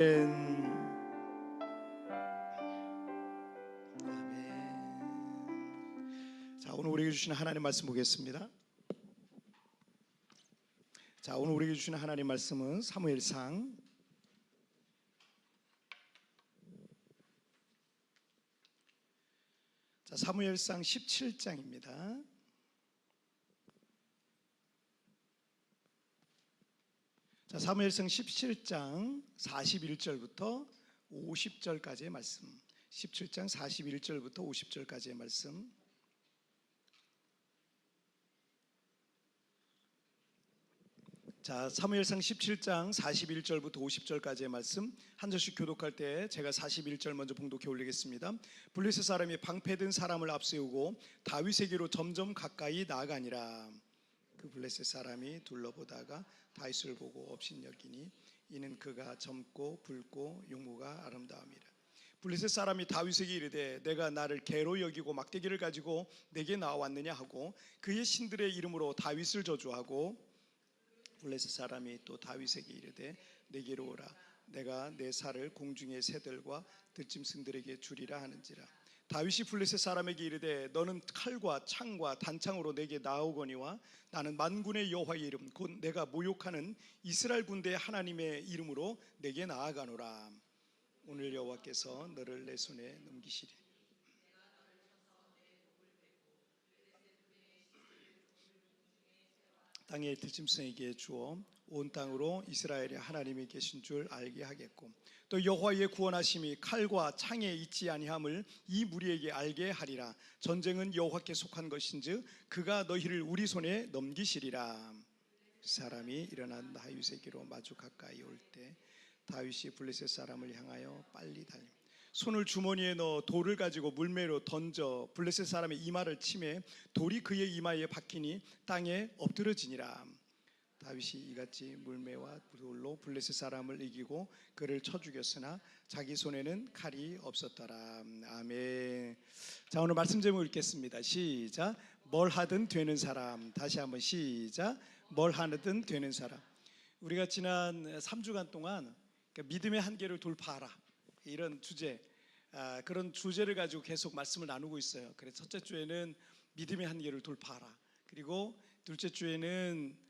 자, 오늘 우리에게 주시는 하나님 말씀 보겠습니다. 자, 오늘 우리에게 주시는 하나님 말씀은 사무엘상 17장입니다. 자, 사무엘상 17장 41절부터 50절까지의 말씀. 17장 41절부터 50절까지의 말씀. 자, 사무엘상 17장 41절부터 50절까지의 말씀 한 절씩 교독할 때 제가 41절 먼저 봉독해 올리겠습니다. 블레셋 사람이 방패든 사람을 앞세우고 다윗에게로 점점 가까이 나아가니라. 그 블레셋 사람이 둘러보다가 다윗을 보고 업신여기니 이는 그가 젊고 붉고 용모가 아름다움이라. 블레셋 사람이 다윗에게 이르되 내가 나를 개로 여기고 막대기를 가지고 내게 나왔느냐 하고 그의 신들의 이름으로 다윗을 저주하고 블레셋 사람이 또 다윗에게 이르되 내게로 오라. 내가 내 살을 공중의 새들과 들짐승들에게 주리라 하는지라. 다윗이 블레셋 사람에게 이르되 너는 칼과 창과 단창으로 내게 나오거니와 나는 만군의 여호와의 이름 곧 내가 모욕하는 이스라엘 군대의 하나님의 이름으로 내게 나아가노라. 오늘 여호와께서 너를 내 손에 넘기시리. 땅의 들짐승에게 주어 온 땅으로 이스라엘의 하나님이 계신 줄 알게 하겠고 또 여호와의 구원하심이 칼과 창에 있지 아니함을 이 무리에게 알게 하리라. 전쟁은 여호와께 속한 것인즉 그가 너희를 우리 손에 넘기시리라. 사람이 일어난 다윗에게로 마주 가까이 올 때 다윗이 블레셋 사람을 향하여 빨리 달립니다. 손을 주머니에 넣어 돌을 가지고 물매로 던져 블레셋 사람의 이마를 치매 돌이 그의 이마에 박히니 땅에 엎드러지니라. 다윗이 이같이 물매와 돌로 블레셋 사람을 이기고 그를 쳐 죽였으나 자기 손에는 칼이 없었더라. 아멘. 자, 오늘 말씀 제목 읽겠습니다. 시작. 뭘 하든 되는 사람. 다시 한번 시작. 뭘 하든 되는 사람. 우리가 지난 3주간 동안 믿음의 한계를 돌파하라 이런 주제, 그런 주제를 가지고 계속 말씀을 나누고 있어요. 그래서 첫째 주에는 믿음의 한계를 돌파하라. 그리고 둘째 주에는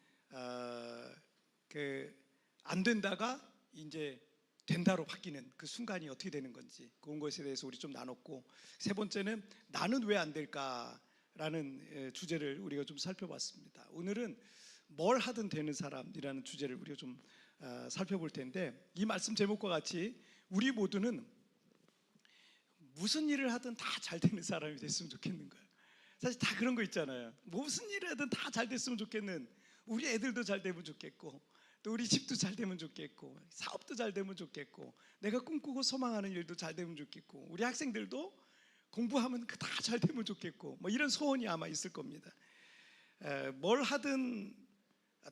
안 된다가 이제 된다로 바뀌는 그 순간이 어떻게 되는 건지 그런 것에 대해서 우리 좀 나눴고, 세 번째는 나는 왜 안 될까라는 주제를 우리가 좀 살펴봤습니다. 오늘은 뭘 하든 되는 사람이라는 주제를 우리가 좀 살펴볼 텐데, 이 말씀 제목과 같이 우리 모두는 무슨 일을 하든 다 잘 되는 사람이 됐으면 좋겠는 거예요. 사실 다 그런 거 있잖아요. 무슨 일을 하든 다 잘 됐으면 좋겠는, 우리 애들도 잘 되면 좋겠고 또 우리 집도 잘 되면 좋겠고 사업도 잘 되면 좋겠고 내가 꿈꾸고 소망하는 일도 잘 되면 좋겠고 우리 학생들도 공부하면 다 잘 되면 좋겠고 뭐 이런 소원이 아마 있을 겁니다. 뭘 하든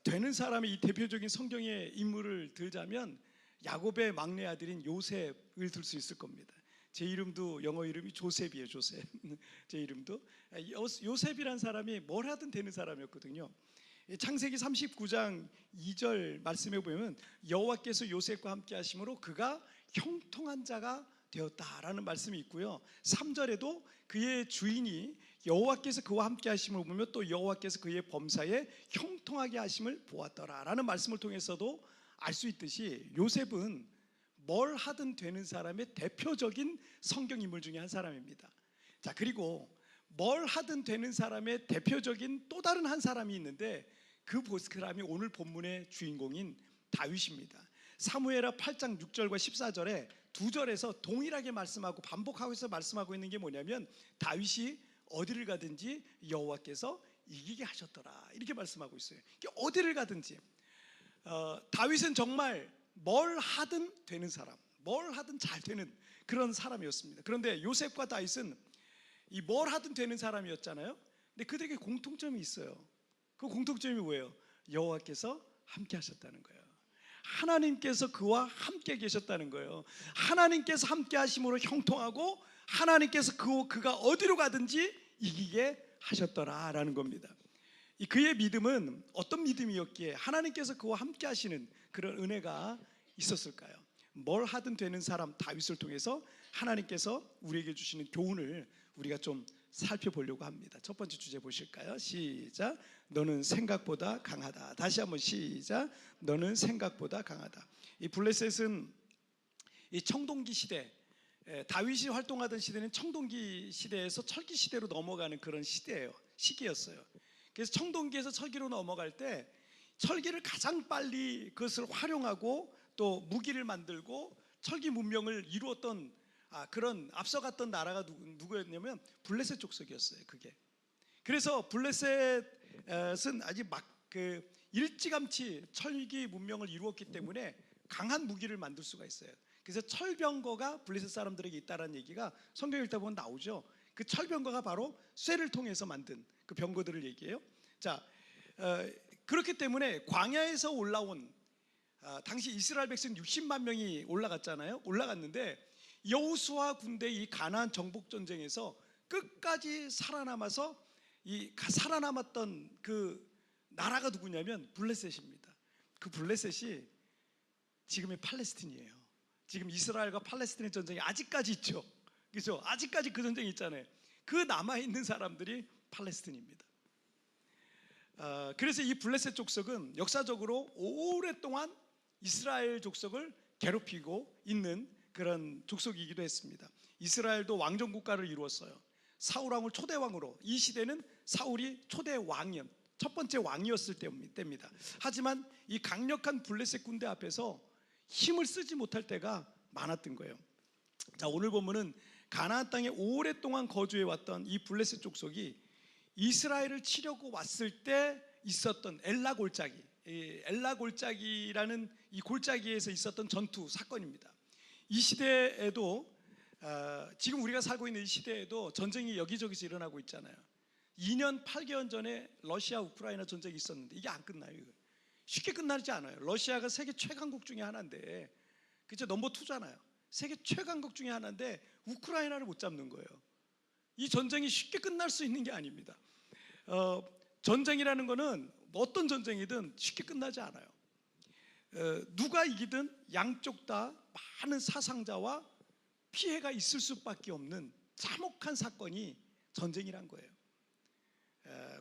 되는 사람의 이 대표적인 성경의 인물을 들자면 야곱의 막내 아들인 요셉을 들 수 있을 겁니다. 제 이름도 영어 이름이 조셉이에요. 조셉. 제 이름도 요셉이란 사람이 뭘 하든 되는 사람이었거든요. 창세기 39장 2절 말씀해 보면 여호와께서 요셉과 함께 하심으로 그가 형통한 자가 되었다라는 말씀이 있고요. 3절에도 그의 주인이 여호와께서 그와 함께 하심을 보며 또 여호와께서 그의 범사에 형통하게 하심을 보았더라라는 말씀을 통해서도 알 수 있듯이 요셉은 뭘 하든 되는 사람의 대표적인 성경 인물 중에 한 사람입니다. 자, 그리고 뭘 하든 되는 사람의 대표적인 또 다른 한 사람이 있는데 그 사람이 오늘 본문의 주인공인 다윗입니다. 사무엘하 8장 6절과 14절에 두 절에서 동일하게 말씀하고 반복하면서 말씀하고 있는 게 뭐냐면 다윗이 어디를 가든지 여호와께서 이기게 하셨더라 이렇게 말씀하고 있어요. 어디를 가든지 다윗은 정말 뭘 하든 되는 사람, 뭘 하든 잘 되는 그런 사람이었습니다. 그런데 요셉과 다윗은 이 뭘 하든 되는 사람이었잖아요. 근데 그들에게 공통점이 있어요. 그 공통점이 뭐예요? 여호와께서 함께 하셨다는 거예요. 하나님께서 그와 함께 계셨다는 거예요. 하나님께서 함께 하심으로 형통하고 하나님께서 그가 어디로 가든지 이기게 하셨더라라는 겁니다. 그의 믿음은 어떤 믿음이었기에 하나님께서 그와 함께 하시는 그런 은혜가 있었을까요? 뭘 하든 되는 사람 다윗을 통해서 하나님께서 우리에게 주시는 교훈을 우리가 좀 살펴보려고 합니다. 첫 번째 주제 보실까요? 시작. 너는 생각보다 강하다. 다시 한번 시작. 너는 생각보다 강하다. 이 블레셋은 이 청동기 시대, 다윗이 활동하던 시대는 청동기 시대에서 철기 시대로 넘어가는 그런 시기였어요. 그래서 청동기에서 철기로 넘어갈 때 철기를 가장 빨리 그것을 활용하고 또 무기를 만들고 철기 문명을 이루었던 그런 앞서갔던 나라가 누구였냐면 블레셋 족속이었어요. 그게. 그래서 블레셋은 아주 일찌감치 철기 문명을 이루었기 때문에 강한 무기를 만들 수가 있어요. 그래서 철병거가 블레셋 사람들에게 있다라는 얘기가 성경 읽다 보면 나오죠. 그 철병거가 바로 쇠를 통해서 만든 그 병거들을 얘기해요. 자, 그렇기 때문에 광야에서 올라온 당시 이스라엘 백성 60만 명이 올라갔잖아요. 올라갔는데 여호수아 군대 이 가나안 정복 전쟁에서 끝까지 살아남아서 살아남았던 그 나라가 누구냐면 블레셋입니다. 그 블레셋이 지금의 팔레스틴이에요. 지금 이스라엘과 팔레스틴의 전쟁이 아직까지 있죠. 그렇죠? 아직까지 그 전쟁이 있잖아요. 그 남아있는 사람들이 팔레스틴입니다. 그래서 이 블레셋 족속은 역사적으로 오랫동안 이스라엘 족속을 괴롭히고 있는 그런 족속이기도 했습니다. 이스라엘도 왕정 국가를 이루었어요. 사울 왕을 초대왕으로, 이 시대는 사울이 초대왕이었, 첫 번째 왕이었을 때입니다. 하지만 이 강력한 블레셋 군대 앞에서 힘을 쓰지 못할 때가 많았던 거예요. 자, 오늘 본문은 가나안 땅에 오랫동안 거주해왔던 이 블레셋 족속이 이스라엘을 치려고 왔을 때 있었던 엘라 골짜기라는 이 골짜기에서 있었던 전투 사건입니다. 이 시대에도 지금 우리가 살고 있는 이 시대에도 전쟁이 여기저기서 일어나고 있잖아요. 2년 8개월 전에 러시아 우크라이나 전쟁이 있었는데 이게 안 끝나요. 쉽게 끝나지 않아요. 러시아가 세계 최강국 중에 하나인데, 그죠? 넘버 2잖아요. 세계 최강국 중에 하나인데 우크라이나를 못 잡는 거예요. 이 전쟁이 쉽게 끝날 수 있는 게 아닙니다. 전쟁이라는 거는 어떤 전쟁이든 쉽게 끝나지 않아요. 누가 이기든 양쪽 다 많은 사상자와 피해가 있을 수밖에 없는 참혹한 사건이 전쟁이란 거예요.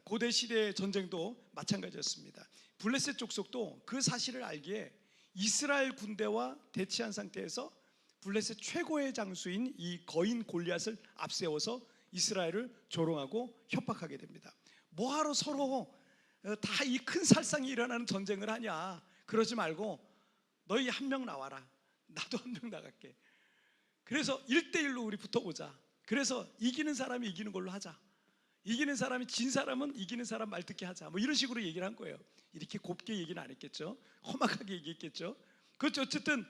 고대 시대의 전쟁도 마찬가지였습니다. 블레셋 족속도 그 사실을 알기에 이스라엘 군대와 대치한 상태에서 블레셋 최고의 장수인 이 거인 골리앗을 앞세워서 이스라엘을 조롱하고 협박하게 됩니다. 뭐하러 서로 다 이 큰 살상이 일어나는 전쟁을 하냐, 그러지 말고 너희 한 명 나와라, 나도 한 명 나갈게. 그래서 1대1로 우리 붙어보자. 그래서 이기는 사람이 이기는 걸로 하자. 이기는 사람이, 진 사람은 이기는 사람 말 듣게 하자. 뭐 이런 식으로 얘기를 한 거예요. 이렇게 곱게 얘기는 안 했겠죠. 험악하게 얘기했겠죠. 그렇죠. 어쨌든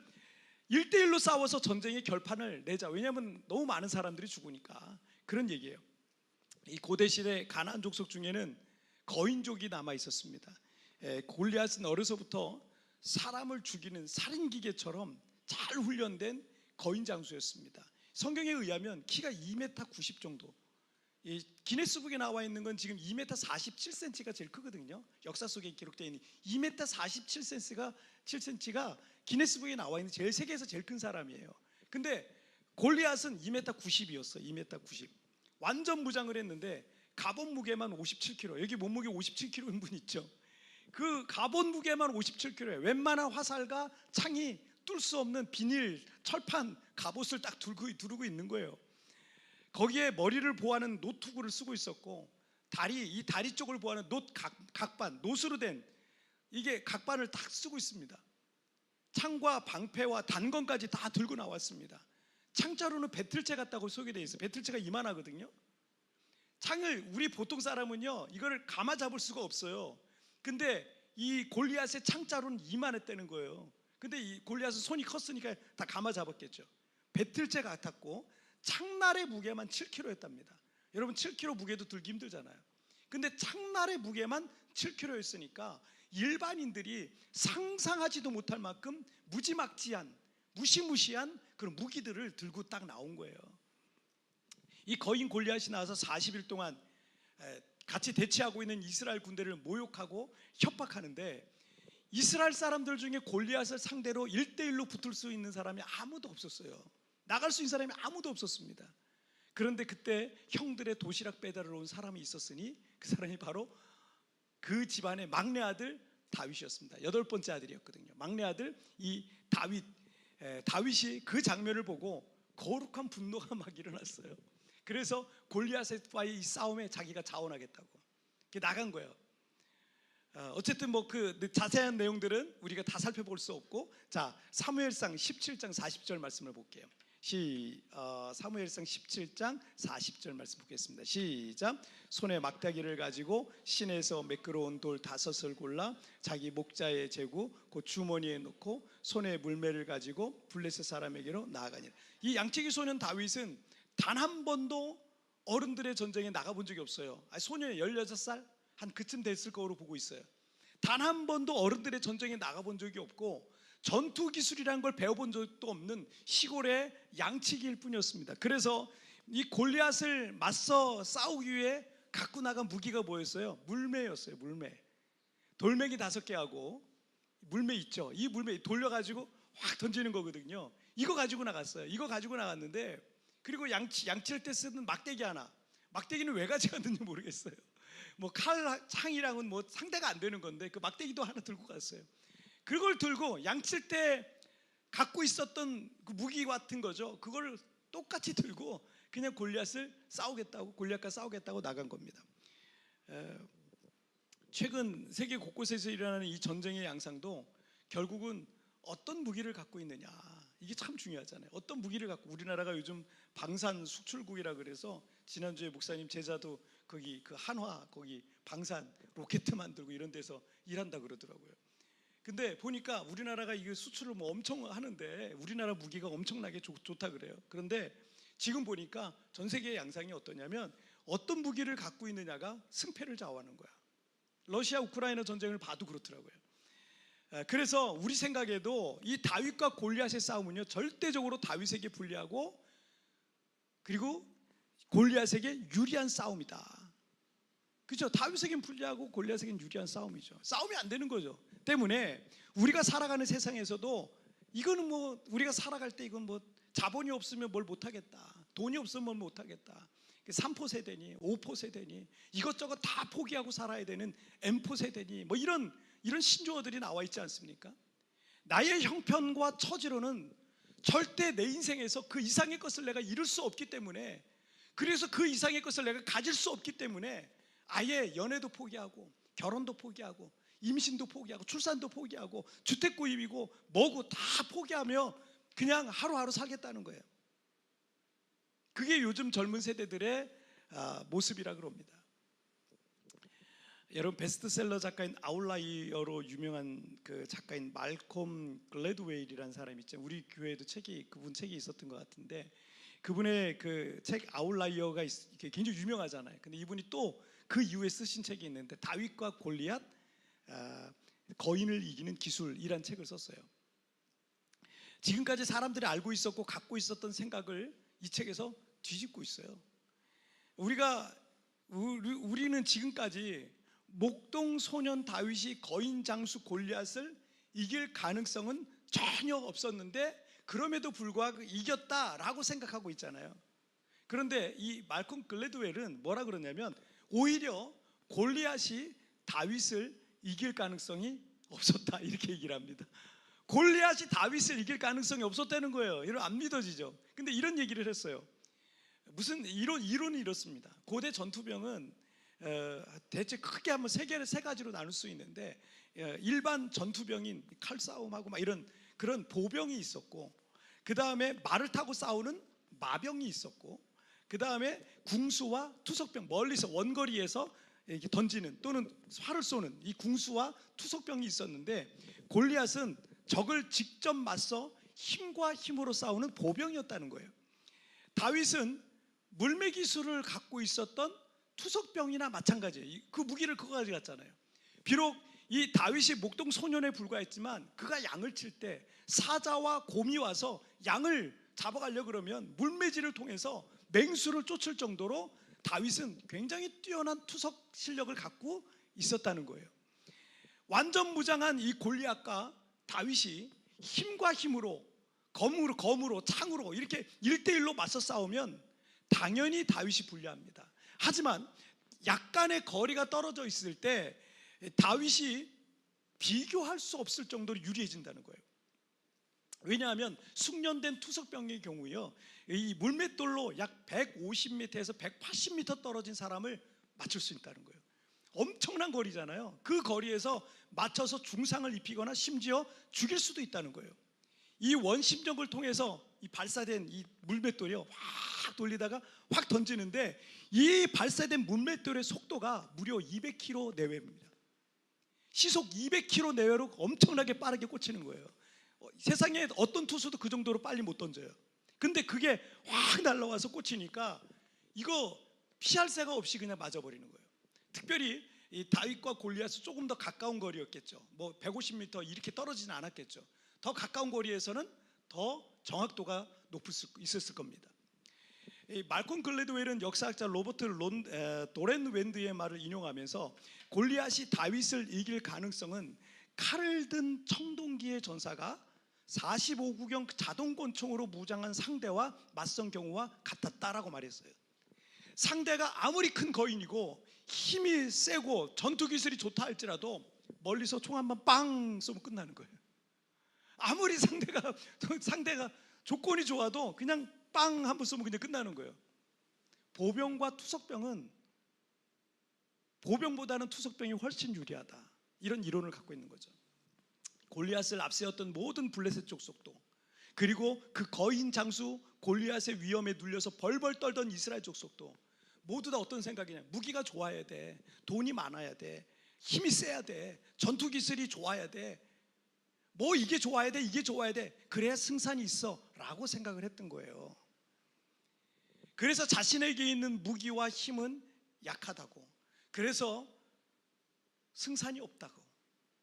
1대1로 싸워서 전쟁의 결판을 내자. 왜냐하면 너무 많은 사람들이 죽으니까. 그런 얘기예요. 이 고대 시대 가나안 족속 중에는 거인족이 남아 있었습니다. 골리앗은 어려서부터 사람을 죽이는 살인기계처럼 잘 훈련된 거인 장수였습니다. 성경에 의하면 키가 2m 90 정도. 이 기네스북에 나와 있는 건 지금 2m 47cm가 제일 크거든요. 역사 속에 기록되어 있는 2m 47cm가 기네스북에 나와 있는 세계에서 제일 큰 사람이에요. 근데 골리앗은 2m 90이었어요. 2m 90. 완전 무장을 했는데 갑옷 무게만 57kg. 여기 몸무게 57kg인 분 있죠. 그 갑옷 무게만 57kg예요. 웬만한 화살과 창이 뚫을 수 없는 비닐, 철판 갑옷을 딱 두르고 있는 거예요. 거기에 머리를 보호하는 노투구를 쓰고 있었고, 이 다리 쪽을 보호하는 각반, 노수로 된 이게 각반을 딱 쓰고 있습니다. 창과 방패와 단검까지 다 들고 나왔습니다. 창자로는 배틀채 같다고 소개되어 있어요. 배틀채가 이만하거든요. 창을 우리 보통 사람은요, 이거를 감아 잡을 수가 없어요. 근데 이 골리앗의 창자로는 이만했다는 거예요. 근데 이 골리앗은 손이 컸으니까 다 감아 잡았겠죠. 배틀채 같았고 창날의 무게만 7kg였답니다. 여러분 7kg 무게도 들기 힘들잖아요. 근데 창날의 무게만 7kg였으니까 일반인들이 상상하지도 못할 만큼 무시무시한 그런 무기들을 들고 딱 나온 거예요. 이 거인 골리앗이 나와서 40일 동안 같이 대치하고 있는 이스라엘 군대를 모욕하고 협박하는데, 이스라엘 사람들 중에 골리앗을 상대로 1대1로 붙을 수 있는 사람이 아무도 없었어요. 나갈 수 있는 사람이 아무도 없었습니다. 그런데 그때 형들의 도시락 배달을 온 사람이 있었으니 그 사람이 바로 그 집안의 막내 아들 다윗이었습니다. 8번째 아들이었거든요. 막내 아들 이 다윗이 그 장면을 보고 거룩한 분노가 막 일어났어요. 그래서 골리앗과의 이 싸움에 자기가 자원하겠다고 나간 거예요. 어쨌든 뭐 그 자세한 내용들은 우리가 다 살펴볼 수 없고, 자, 사무엘상 17장 40절 말씀을 볼게요. 사무엘상 17장 40절 말씀 보겠습니다. 시작. 손에 막대기를 가지고 시내에서 매끄러운 돌 5을 골라 자기 목자에 재고 그 주머니에 넣고 손에 물매를 가지고 블레셋 사람에게로 나아가니라. 이 양치기 소년 다윗은 단 한 번도 어른들의 전쟁에 나가본 적이 없어요. 소년이 16살 한 그쯤 됐을 거로 보고 있어요. 단 한 번도 어른들의 전쟁에 나가본 적이 없고 전투 기술이라는 걸 배워본 적도 없는 시골의 양치기일 뿐이었습니다. 그래서 이 골리앗을 맞서 싸우기 위해 갖고 나간 무기가 뭐였어요? 물매였어요. 물매. 돌멩이 5개하고 물매 있죠. 이 물매 돌려가지고 확 던지는 거거든요. 이거 가지고 나갔어요. 이거 가지고 나갔는데, 그리고 양치할 때 쓰는 막대기 하나. 막대기는 왜 가져갔는지 모르겠어요. 뭐 칼, 창이랑은 뭐 상대가 안 되는 건데 그 막대기도 하나 들고 갔어요. 그걸 들고 양칠 때 갖고 있었던 그 무기 같은 거죠. 그걸 똑같이 들고 그냥 골리앗과 싸우겠다고 나간 겁니다. 최근 세계 곳곳에서 일어나는 이 전쟁의 양상도 결국은 어떤 무기를 갖고 있느냐, 이게 참 중요하잖아요. 어떤 무기를 갖고, 우리나라가 요즘 방산 수출국이라 그래서 지난주에 목사님 제자도 거기 그 한화 거기 방산 로켓 만들고 이런 데서 일한다 그러더라고요. 근데 보니까 우리나라가 이거 수출을 뭐 엄청 하는데 우리나라 무기가 엄청나게 좋다 그래요. 그런데 지금 보니까 전 세계의 양상이 어떠냐면 어떤 무기를 갖고 있느냐가 승패를 좌우하는 거야. 러시아 우크라이나 전쟁을 봐도 그렇더라고요. 그래서 우리 생각에도 이 다윗과 골리앗의 싸움은요 절대적으로 다윗에게 불리하고 그리고 골리앗에게 유리한 싸움이다. 그렇죠? 다윗에겐 불리하고 골리앗에겐 유리한 싸움이죠. 싸움이 안 되는 거죠. 때문에 우리가 살아가는 세상에서도 이거는 뭐 우리가 살아갈 때 이건 뭐 자본이 없으면 뭘 못하겠다, 돈이 없으면 뭘 못하겠다, 3포 세대니 5포 세대니 이것저것 다 포기하고 살아야 되는 M포 세대니 뭐 이런 신조어들이 나와 있지 않습니까? 나의 형편과 처지로는 절대 내 인생에서 그 이상의 것을 내가 이룰 수 없기 때문에, 그래서 그 이상의 것을 내가 가질 수 없기 때문에 아예 연애도 포기하고 결혼도 포기하고 임신도 포기하고 출산도 포기하고 주택 구입이고 뭐고 다 포기하며 그냥 하루하루 살겠다는 거예요. 그게 요즘 젊은 세대들의 모습이라 그럽니다. 여러분, 베스트셀러 작가인 아웃라이어로 유명한 그 작가인 말콤 글래드웨일이라는 사람이 있죠. 우리 교회에도 그분 책이 있었던 것 같은데, 그분의 그 책 아웃라이어가 굉장히 유명하잖아요. 근데 이분이 또 그 이후에 쓰신 책이 있는데 다윗과 골리앗, 거인을 이기는 기술이란 책을 썼어요. 지금까지 사람들이 알고 있었고 갖고 있었던 생각을 이 책에서 뒤집고 있어요. 우리는 지금까지 목동 소년 다윗이 거인 장수 골리앗을 이길 가능성은 전혀 없었는데 그럼에도 불구하고 이겼다라고 생각하고 있잖아요. 그런데 이 말콤 글래드웰은 뭐라 그러냐면 오히려 골리앗이 다윗을 이길 가능성이 없었다, 이렇게 얘기를 합니다. 골리앗이 다윗을 이길 가능성이 없었다는 거예요. 이런 안 믿어지죠. 근데 이런 얘기를 했어요. 무슨 이론이 이렇습니다. 고대 전투병은 대체 크게 하면 세 가지로 나눌 수 있는데, 일반 전투병인 칼싸움하고 막 이런 그런 보병이 있었고, 그 다음에 말을 타고 싸우는 마병이 있었고, 그 다음에 궁수와 투석병, 멀리서 원거리에서 이렇게 던지는 또는 활을 쏘는 이 궁수와 투석병이 있었는데, 골리앗은 적을 직접 맞서 힘과 힘으로 싸우는 보병이었다는 거예요. 다윗은 물매 기술을 갖고 있었던 투석병이나 마찬가지예요. 그 무기를 그거 가져갔잖아요. 비록 이 다윗이 목동 소년에 불과했지만 그가 양을 칠 때 사자와 곰이 와서 양을 잡아가려고 그러면 물매질을 통해서 맹수를 쫓을 정도로 다윗은 굉장히 뛰어난 투석 실력을 갖고 있었다는 거예요. 완전 무장한 이 골리앗과 다윗이 힘과 힘으로, 검으로 창으로 이렇게 1대1로 맞서 싸우면 당연히 다윗이 불리합니다. 하지만 약간의 거리가 떨어져 있을 때 다윗이 비교할 수 없을 정도로 유리해진다는 거예요. 왜냐하면 숙련된 투석병의 경우요, 이 물맷돌로 약 150m에서 180m 떨어진 사람을 맞출 수 있다는 거예요. 엄청난 거리잖아요. 그 거리에서 맞춰서 중상을 입히거나 심지어 죽일 수도 있다는 거예요. 이 원심력을 통해서 이 발사된 이 물맷돌이요, 확 돌리다가 확 던지는데 이 발사된 물맷돌의 속도가 무려 200km 내외입니다. 시속 200km 내외로 엄청나게 빠르게 꽂히는 거예요. 세상에 어떤 투수도 그 정도로 빨리 못 던져요. 근데 그게 확 날아와서 꽂히니까 이거 피할 새가 없이 그냥 맞아버리는 거예요. 특별히 이 다윗과 골리앗은 조금 더 가까운 거리였겠죠. 뭐 150m 이렇게 떨어지진 않았겠죠. 더 가까운 거리에서는 더 정확도가 있었을 겁니다. 이 말콤 글래드웰은 역사학자 로버트 도렌 웬드의 말을 인용하면서 골리앗이 다윗을 이길 가능성은 칼을 든 청동기의 전사가 45구경 자동권총으로 무장한 상대와 맞선 경우와 같았다라고 말했어요. 상대가 아무리 큰 거인이고 힘이 세고 전투기술이 좋다 할지라도 멀리서 총 한 번 빵 쏘면 끝나는 거예요. 아무리 상대가 조건이 좋아도 그냥 빵 한 번 쏘면 그냥 끝나는 거예요. 보병과 투석병은 보병보다는 투석병이 훨씬 유리하다, 이런 이론을 갖고 있는 거죠. 골리앗을 앞세웠던 모든 블레셋 족속도, 그리고 그 거인 장수 골리앗의 위험에 눌려서 벌벌 떨던 이스라엘 족속도 모두 다 어떤 생각이냐, 무기가 좋아야 돼, 돈이 많아야 돼, 힘이 세야 돼, 전투 기술이 좋아야 돼, 뭐 이게 좋아야 돼, 이게 좋아야 돼, 그래야 승산이 있어 라고 생각을 했던 거예요. 그래서 자신에게 있는 무기와 힘은 약하다고, 그래서 승산이 없다고,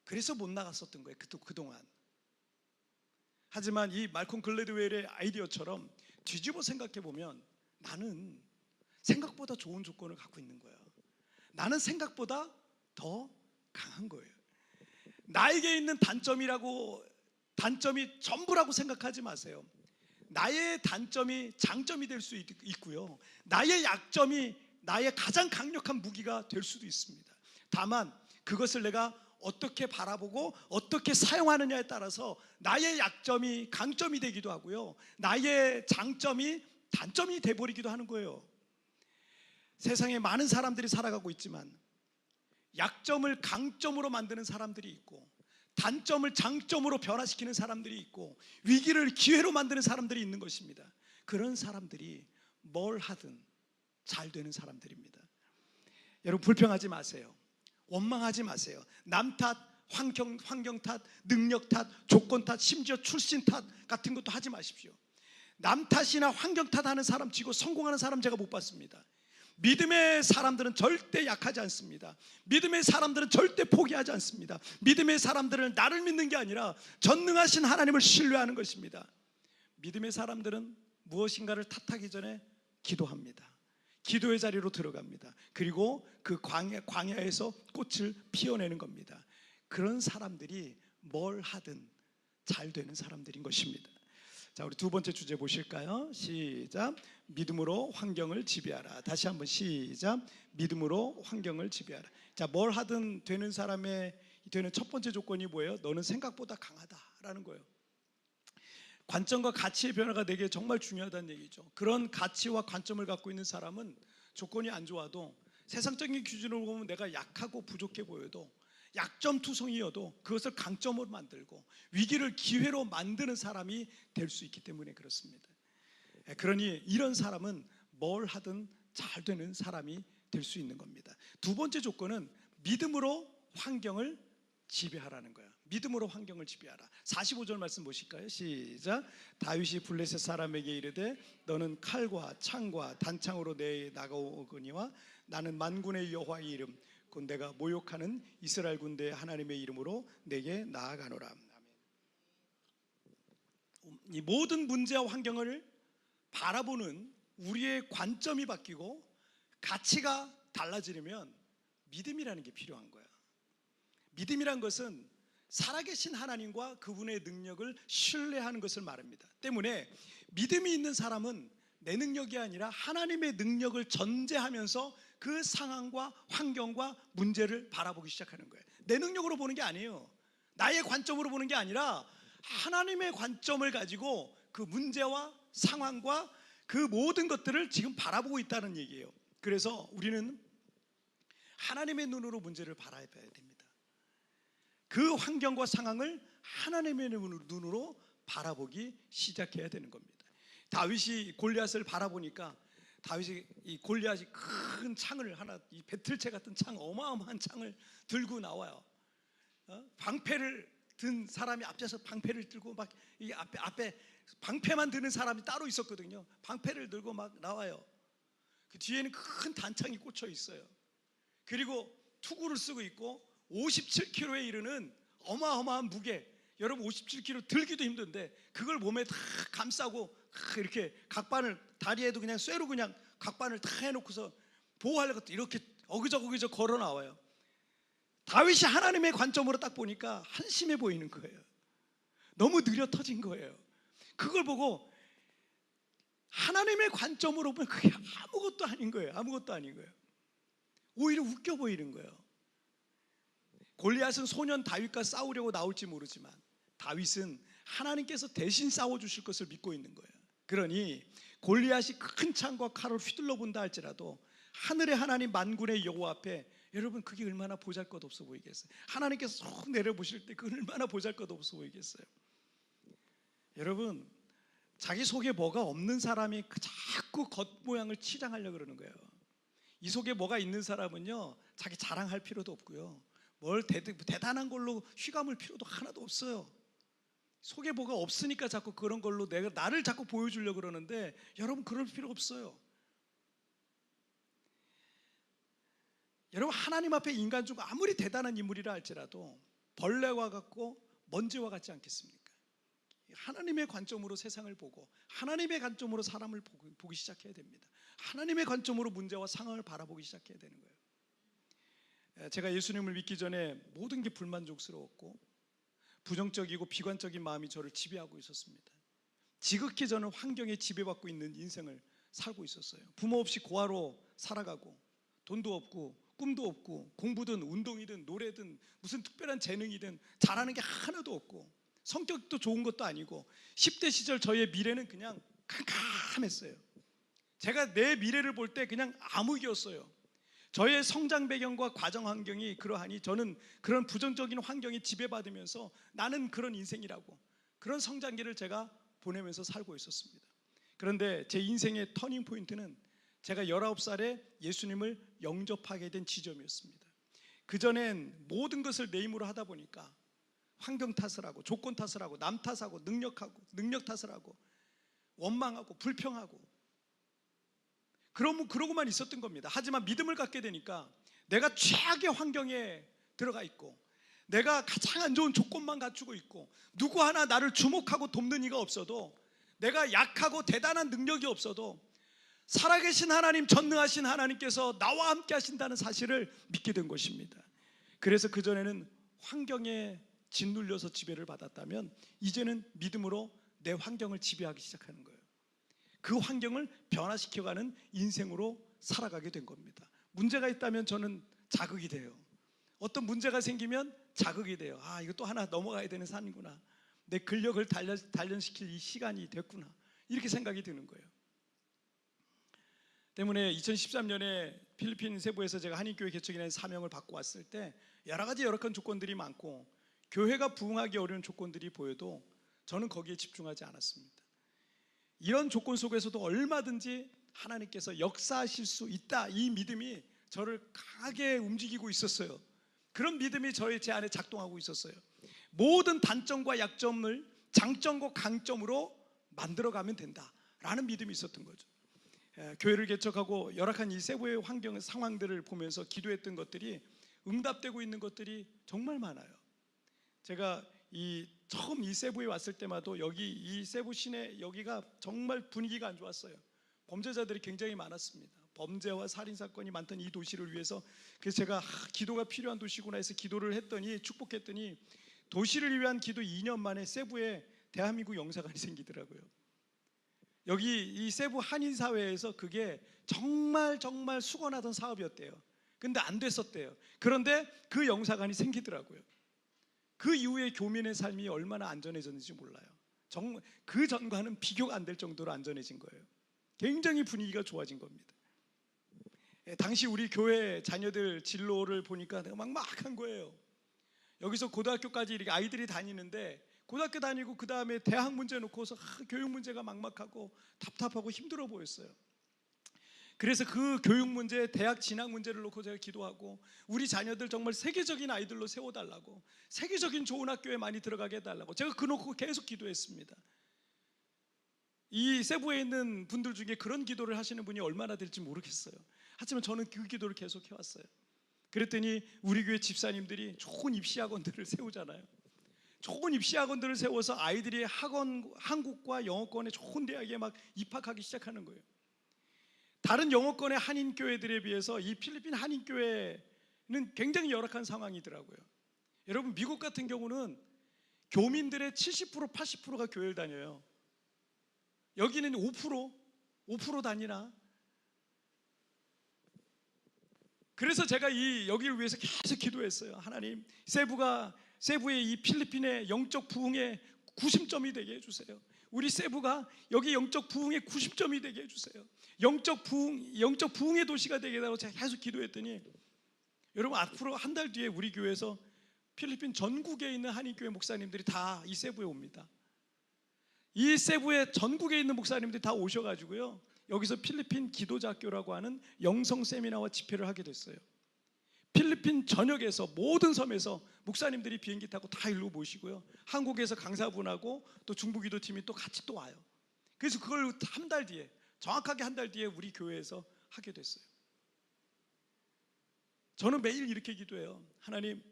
그래서 못 나갔었던 거예요, 그동안. 하지만 이 말콤 글래드웰의 아이디어처럼 뒤집어 생각해 보면 나는 생각보다 좋은 조건을 갖고 있는 거야. 나는 생각보다 더 강한 거예요. 나에게 있는 단점이 전부라고 생각하지 마세요. 나의 단점이 장점이 될 수 있고요, 나의 약점이 나의 가장 강력한 무기가 될 수도 있습니다. 다만 그것을 내가 어떻게 바라보고 어떻게 사용하느냐에 따라서 나의 약점이 강점이 되기도 하고요, 나의 장점이 단점이 돼버리기도 하는 거예요. 세상에 많은 사람들이 살아가고 있지만 약점을 강점으로 만드는 사람들이 있고, 단점을 장점으로 변화시키는 사람들이 있고, 위기를 기회로 만드는 사람들이 있는 것입니다. 그런 사람들이 뭘 하든 잘 되는 사람들입니다. 여러분, 불평하지 마세요. 원망하지 마세요. 남 탓, 환경 탓, 능력 탓, 조건 탓, 심지어 출신 탓 같은 것도 하지 마십시오. 남 탓이나 환경 탓하는 사람 치고 성공하는 사람 제가 못 봤습니다. 믿음의 사람들은 절대 약하지 않습니다. 믿음의 사람들은 절대 포기하지 않습니다. 믿음의 사람들은 나를 믿는 게 아니라 전능하신 하나님을 신뢰하는 것입니다. 믿음의 사람들은 무엇인가를 탓하기 전에 기도합니다. 기도의 자리로 들어갑니다. 그리고 그 광야에서 꽃을 피워내는 겁니다. 그런 사람들이 뭘 하든 잘 되는 사람들인 것입니다. 자, 우리 두 번째 주제 보실까요? 시작. 믿음으로 환경을 지배하라. 다시 한번 시작. 믿음으로 환경을 지배하라. 자, 뭘 하든 되는 사람의 되는 첫 번째 조건이 뭐예요? 너는 생각보다 강하다라는 거예요. 관점과 가치의 변화가 내게 정말 중요하다는 얘기죠. 그런 가치와 관점을 갖고 있는 사람은 조건이 안 좋아도, 세상적인 기준으로 보면 내가 약하고 부족해 보여도, 약점 투성이어도 그것을 강점으로 만들고 위기를 기회로 만드는 사람이 될 수 있기 때문에 그렇습니다. 그러니 이런 사람은 뭘 하든 잘 되는 사람이 될 수 있는 겁니다. 두 번째 조건은 믿음으로 환경을 지배하라는 거야. 믿음으로 환경을 지배하라. 45절 말씀 보실까요? 시작. 다윗이 블레셋 사람에게 이르되 너는 칼과 창과 단창으로 내게 나가오거니와 나는 만군의 여호와의 이름 곧 내가 모욕하는 이스라엘 군대 하나님의 이름으로 내게 나아가노라. 이 모든 문제와 환경을 바라보는 우리의 관점이 바뀌고 가치가 달라지려면 믿음이라는 게 필요한 거야. 믿음이란 것은 살아계신 하나님과 그분의 능력을 신뢰하는 것을 말합니다. 때문에 믿음이 있는 사람은 내 능력이 아니라 하나님의 능력을 전제하면서 그 상황과 환경과 문제를 바라보기 시작하는 거예요. 내 능력으로 보는 게 아니에요. 나의 관점으로 보는 게 아니라 하나님의 관점을 가지고 그 문제와 상황과 그 모든 것들을 지금 바라보고 있다는 얘기예요. 그래서 우리는 하나님의 눈으로 문제를 바라봐야 됩니다. 그 환경과 상황을 하나님의 눈으로 바라보기 시작해야 되는 겁니다. 다윗이 골리앗을 바라보니까 다윗이 이 골리앗이 큰 창을 하나, 이 배틀채 같은 창, 어마어마한 창을 들고 나와요. 방패를 든 사람이 앞에서 방패를 들고 막 이 앞에 방패만 드는 사람이 따로 있었거든요. 방패를 들고 막 나와요. 그 뒤에는 큰 단창이 꽂혀 있어요. 그리고 투구를 쓰고 있고 57kg에 이르는 어마어마한 무게, 여러분 57kg 들기도 힘든데 그걸 몸에 다 감싸고 이렇게 각반을 다리에도 그냥 쇠로 그냥 각반을 다 해놓고서 보호하려고 이렇게 어그적 걸어 나와요. 다윗이 하나님의 관점으로 딱 보니까 한심해 보이는 거예요. 너무 느려 터진 거예요. 그걸 보고 하나님의 관점으로 보면 그게 아무것도 아닌 거예요. 아무것도 아닌 거예요. 오히려 웃겨 보이는 거예요. 골리앗은 소년 다윗과 싸우려고 나올지 모르지만 다윗은 하나님께서 대신 싸워주실 것을 믿고 있는 거예요. 그러니 골리앗이 큰 창과 칼을 휘둘러 본다 할지라도 하늘의 하나님 만군의 여호와 앞에, 여러분 그게 얼마나 보잘것없어 보이겠어요. 하나님께서 쏙 내려보실 때 그 얼마나 보잘것없어 보이겠어요. 여러분, 자기 속에 뭐가 없는 사람이 자꾸 겉모양을 치장하려고 그러는 거예요. 이 속에 뭐가 있는 사람은요, 자기 자랑할 필요도 없고요, 뭘 대단한 걸로 휘감을 필요도 하나도 없어요. 속에 뭐가 없으니까 자꾸 그런 걸로 나를 자꾸 보여주려고 그러는데, 여러분 그럴 필요 없어요. 여러분, 하나님 앞에 인간 중 아무리 대단한 인물이라 할지라도 벌레와 같고 먼지와 같지 않겠습니까? 하나님의 관점으로 세상을 보고 하나님의 관점으로 사람을 보기 시작해야 됩니다. 하나님의 관점으로 문제와 상황을 바라보기 시작해야 되는 거예요. 제가 예수님을 믿기 전에 모든 게 불만족스러웠고 부정적이고 비관적인 마음이 저를 지배하고 있었습니다. 지극히 저는 환경에 지배받고 있는 인생을 살고 있었어요. 부모 없이 고아로 살아가고 돈도 없고 꿈도 없고 공부든 운동이든 노래든 무슨 특별한 재능이든 잘하는 게 하나도 없고 성격도 좋은 것도 아니고 10대 시절 저의 미래는 그냥 캄캄했어요. 제가 내 미래를 볼 때 그냥 암흑이었어요. 저의 성장 배경과 과정 환경이 그러하니 저는 그런 부정적인 환경에 지배받으면서 나는 그런 인생이라고, 그런 성장기를 제가 보내면서 살고 있었습니다. 그런데 제 인생의 터닝 포인트는 제가 19살에 예수님을 영접하게 된 지점이었습니다. 그전엔 모든 것을 내 힘으로 하다 보니까 환경 탓을 하고 조건 탓을 하고 남 탓하고 능력 탓을 하고 원망하고 불평하고 그러고만 있었던 겁니다. 하지만 믿음을 갖게 되니까 내가 최악의 환경에 들어가 있고 내가 가장 안 좋은 조건만 갖추고 있고 누구 하나 나를 주목하고 돕는 이가 없어도, 내가 약하고 대단한 능력이 없어도 살아계신 하나님, 전능하신 하나님께서 나와 함께 하신다는 사실을 믿게 된 것입니다. 그래서 그전에는 환경에 짓눌려서 지배를 받았다면 이제는 믿음으로 내 환경을 지배하기 시작하는 거예요. 그 환경을 변화시켜가는 인생으로 살아가게 된 겁니다. 문제가 있다면 저는 자극이 돼요. 어떤 문제가 생기면 자극이 돼요. 아, 이거 또 하나 넘어가야 되는 산이구나. 내 근력을 단련시킬 이 시간이 됐구나. 이렇게 생각이 드는 거예요. 때문에 2013년에 필리핀 세부에서 제가 한인교회 개척이라는 사명을 받고 왔을 때 여러 가지 열악한 조건들이 많고 교회가 부흥하기 어려운 조건들이 보여도 저는 거기에 집중하지 않았습니다. 이런 조건 속에서도 얼마든지 하나님께서 역사하실 수 있다, 이 믿음이 저를 강하게 움직이고 있었어요. 그런 믿음이 제 안에 작동하고 있었어요. 모든 단점과 약점을 장점과 강점으로 만들어가면 된다라는 믿음이 있었던 거죠. 교회를 개척하고 열악한 이 세부의 환경 상황들을 보면서 기도했던 것들이 응답되고 있는 것들이 정말 많아요. 제가 처음 이 세부에 왔을 때마다 여기 이 세부 시내 여기가 정말 분위기가 안 좋았어요. 범죄자들이 굉장히 많았습니다. 범죄와 살인 사건이 많던 이 도시를 위해서, 그래서 제가 기도가 필요한 도시구나 해서 기도를 했더니, 축복했더니 도시를 위한 기도 2년 만에 세부에 대한민국 영사관이 생기더라고요. 여기 이 세부 한인 사회에서 그게 정말 수건하던 사업이었대요. 근데 안 됐었대요. 그런데 그 영사관이 생기더라고요. 그 이후에 교민의 삶이 얼마나 안전해졌는지 몰라요. 정말 그 전과는 비교가 안 될 정도로 안전해진 거예요. 굉장히 분위기가 좋아진 겁니다. 당시 우리 교회 자녀들 진로를 보니까 내가 막막한 거예요. 여기서 고등학교까지 이렇게 아이들이 다니는데, 고등학교 다니고 그 다음에 대학 문제 놓고서 교육 문제가 막막하고 답답하고 힘들어 보였어요. 그래서 그 교육 문제, 대학 진학 문제를 놓고 제가 기도하고, 우리 자녀들 정말 세계적인 아이들로 세워달라고, 세계적인 좋은 학교에 많이 들어가게 해달라고 제가 그 놓고 계속 기도했습니다. 이 세부에 있는 분들 중에 그런 기도를 하시는 분이 얼마나 될지 모르겠어요. 하지만 저는 그 기도를 계속 해왔어요. 그랬더니 우리 교회 집사님들이 좋은 입시학원들을 세우잖아요. 좋은 입시학원들을 세워서 아이들이 한국과 영어권의 좋은 대학에 막 입학하기 시작하는 거예요. 다른 영어권의 한인교회들에 비해서 이 필리핀 한인교회는 굉장히 열악한 상황이더라고요. 여러분, 미국 같은 경우는 교민들의 70%, 80%가 교회를 다녀요. 여기는 5% 다니나? 그래서 제가 여기를 위해서 계속 기도했어요. 하나님, 세부의 이 필리핀의 영적 부흥의 구심점이 되게 해주세요. 우리 세부가 여기 영적 부흥의 구심점이 되게 해주세요. 영적 부흥의 도시가 되게 해달라고 제가 계속 기도했더니, 여러분, 앞으로 한 달 뒤에 우리 교회에서 필리핀 전국에 있는 한인교회 목사님들이 다 이 세부에 옵니다. 이 세부에 전국에 있는 목사님들이 다 오셔가지고요, 여기서 필리핀 기도자학교라고 하는 영성 세미나와 집회를 하게 됐어요. 필리핀 전역에서 모든 섬에서 목사님들이 비행기 타고 다 일로 모시고요, 한국에서 강사분하고 또 중부기도팀이 또 같이 또 와요. 그래서 그걸 한 달 뒤에, 정확하게 한 달 뒤에 우리 교회에서 하게 됐어요. 저는 매일 이렇게 기도해요. 하나님,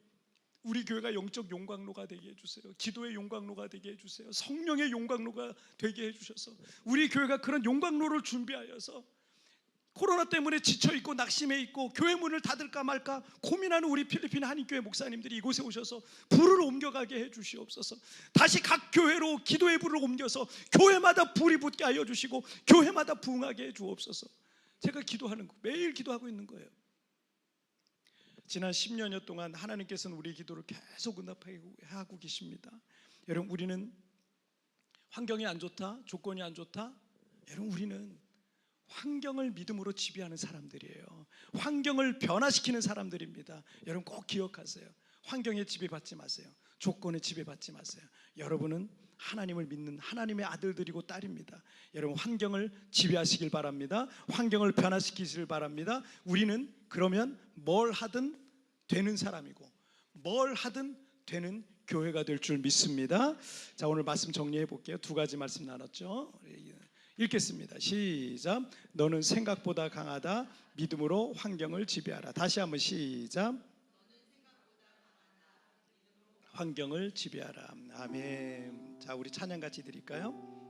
우리 교회가 영적 용광로가 되게 해주세요. 기도의 용광로가 되게 해주세요. 성령의 용광로가 되게 해주셔서 우리 교회가 그런 용광로를 준비하여서, 코로나 때문에 지쳐있고 낙심해 있고 교회 문을 닫을까 말까 고민하는 우리 필리핀 한인교회 목사님들이 이곳에 오셔서 불을 옮겨가게 해주시옵소서. 다시 각 교회로 기도의 불을 옮겨서 교회마다 불이 붙게 하여 주시고 교회마다 부흥하게 해주옵소서. 제가 기도하는 거, 매일 기도하고 있는 거예요. 지난 10년여 동안 하나님께서는 우리 기도를 계속 응답하고 계십니다. 여러분, 우리는 환경이 안 좋다, 조건이 안 좋다, 여러분, 우리는 환경을 믿음으로 지배하는 사람들이에요. 환경을 변화시키는 사람들입니다. 여러분, 꼭 기억하세요. 환경에 지배받지 마세요. 조건에 지배받지 마세요. 여러분은 하나님을 믿는 하나님의 아들들이고 딸입니다. 여러분, 환경을 지배하시길 바랍니다. 환경을 변화시키시길 바랍니다. 우리는 그러면 뭘 하든 되는 사람이고, 뭘 하든 되는 교회가 될 줄 믿습니다. 자, 오늘 말씀 정리해 볼게요. 2가지 말씀 나눴죠. 읽겠습니다. 시작. 너는 생각보다 강하다. 믿음으로 환경을 지배하라. 다시 한번 시작. 환경을 지배하라. 아멘. 자, 우리 찬양 같이 드릴까요?